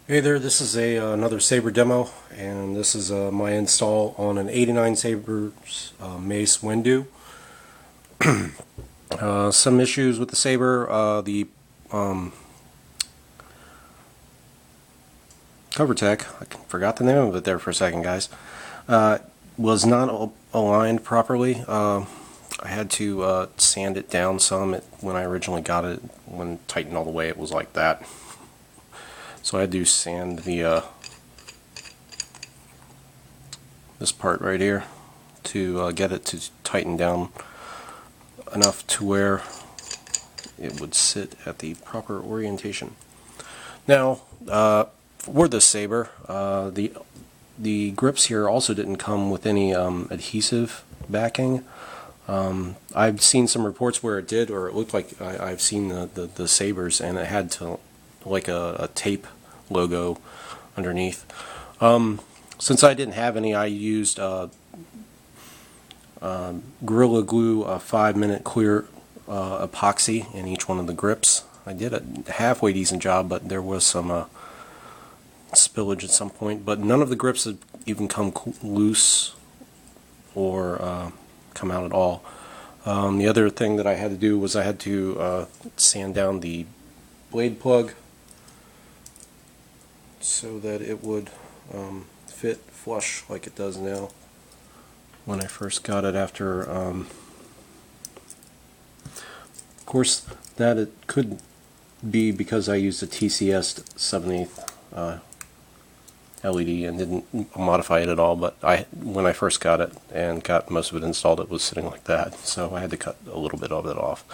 Hey there, this is another Saber demo, and this is my install on an 89Sabers Mace Windu. Some issues with the Saber, the covertec, I forgot the name of it there for a second, guys, was not aligned properly. I had to sand it down some. When I originally got it, when tightened all the way, it was like that. So I had to sand the this part right here to get it to tighten down enough to where it would sit at the proper orientation. Now, for this saber, the grips here also didn't come with any adhesive backing. I've seen some reports where it did, or it looked like I've seen the sabers, and it had to like a tape logo underneath. Since I didn't have any, I used Gorilla Glue 5-minute clear epoxy in each one of the grips. I did a halfway decent job, but there was some spillage at some point. But none of the grips had even come loose or come out at all. The other thing that I had to do was I had to sand down the blade plug so that it would fit flush like it does now. When I first got it, after of course that it could be because I used a TCSS 7/8 LED and didn't modify it at all, but when I first got it and got most of it installed, it was sitting like that, so I had to cut a little bit of it off.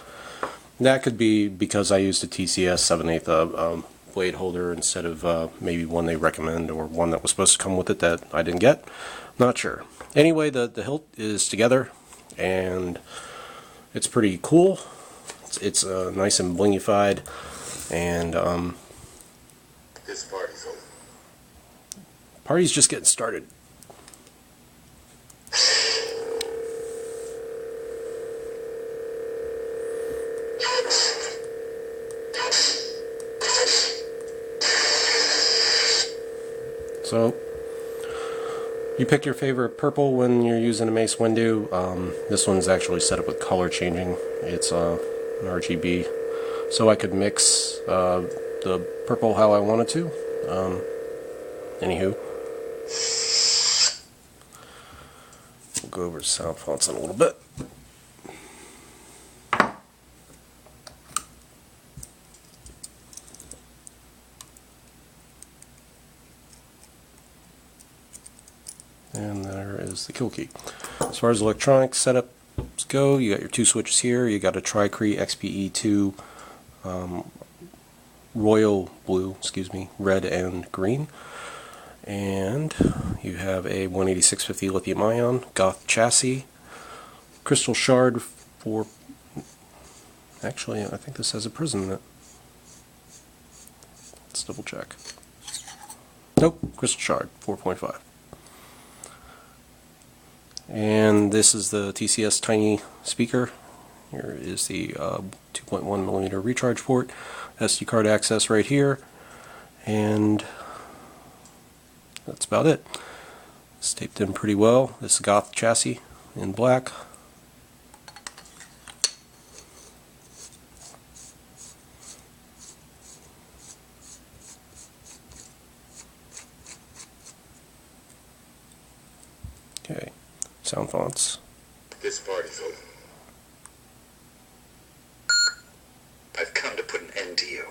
That could be because I used a TCSS 7/8 blade holder instead of maybe one they recommend, or one that was supposed to come with it that I didn't get. Not sure. Anyway, the hilt is together, and it's pretty cool. It's nice and blingified, and This party's over. Party's just getting started. So, you pick your favorite purple when you're using a Mace Windu. This one's actually set up with color changing. It's an RGB, so I could mix the purple how I wanted to. Anywho, we'll go over sound fonts in a little bit. And there is the kill key. As far as electronic setups go, you got your two switches here. You got a Cree XPE2 royal blue, red and green. And you have a 18650 lithium ion, Goth Chassis, crystal shard for, actually I think this has a prism in it. Let's double check. Nope, crystal shard 4.5. And this is the TCS tiny speaker. Here is the 2.1mm recharge port, SD card access right here, and that's about it. It's taped in pretty well. This is Goth Chassis in black. Okay, sound fonts. This party's over. I've come to put an end to you.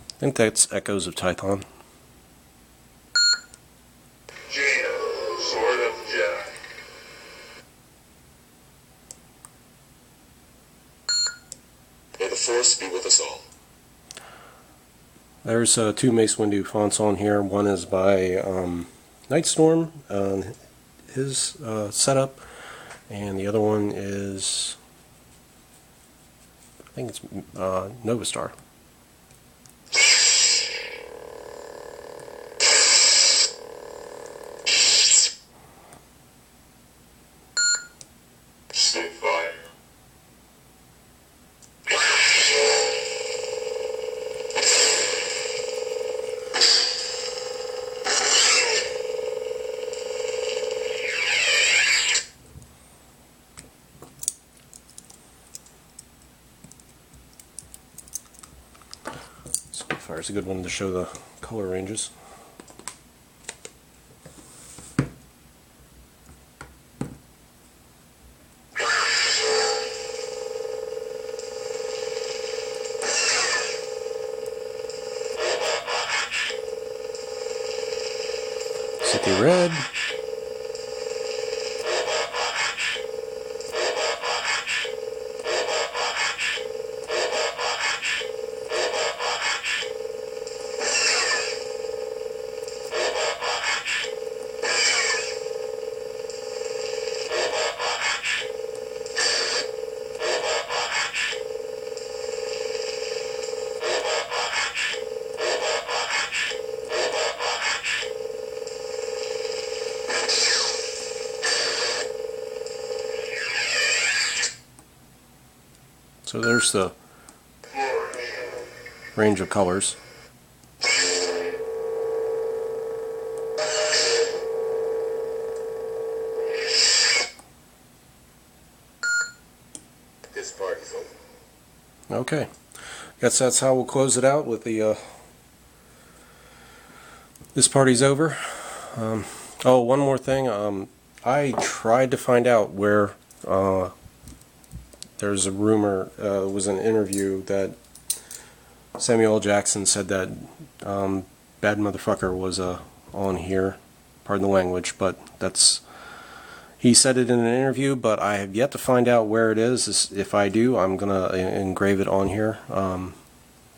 I think that's echoes of Tython. Jainia, Sword of the Jedi. May the Force be with us all. There's two Mace Windu fonts on here. One is by Nightstorm, his setup, and the other one is, I think it's Novastar. Spitfire. Spitfire is a good one to show the color ranges. City Red. So there's the range of colors. This party's over. Okay, guess that's how we'll close it out with the this party's over. Oh, one more thing. I tried to find out where there's a rumor, it was an interview that Samuel L. Jackson said that Bad Motherfucker was on here, pardon the language, but that's, he said it in an interview, but I have yet to find out where it is. If I do, I'm going to engrave it on here. I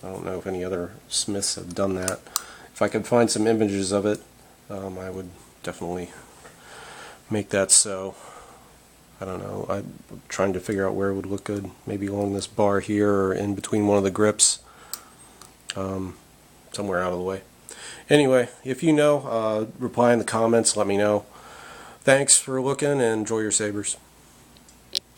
don't know if any other smiths have done that. If I could find some images of it, I would definitely make that so. I don't know, I'm trying to figure out where it would look good. Maybe along this bar here or in between one of the grips. Somewhere out of the way. Anyway, if you know, reply in the comments, let me know. Thanks for looking and enjoy your sabers.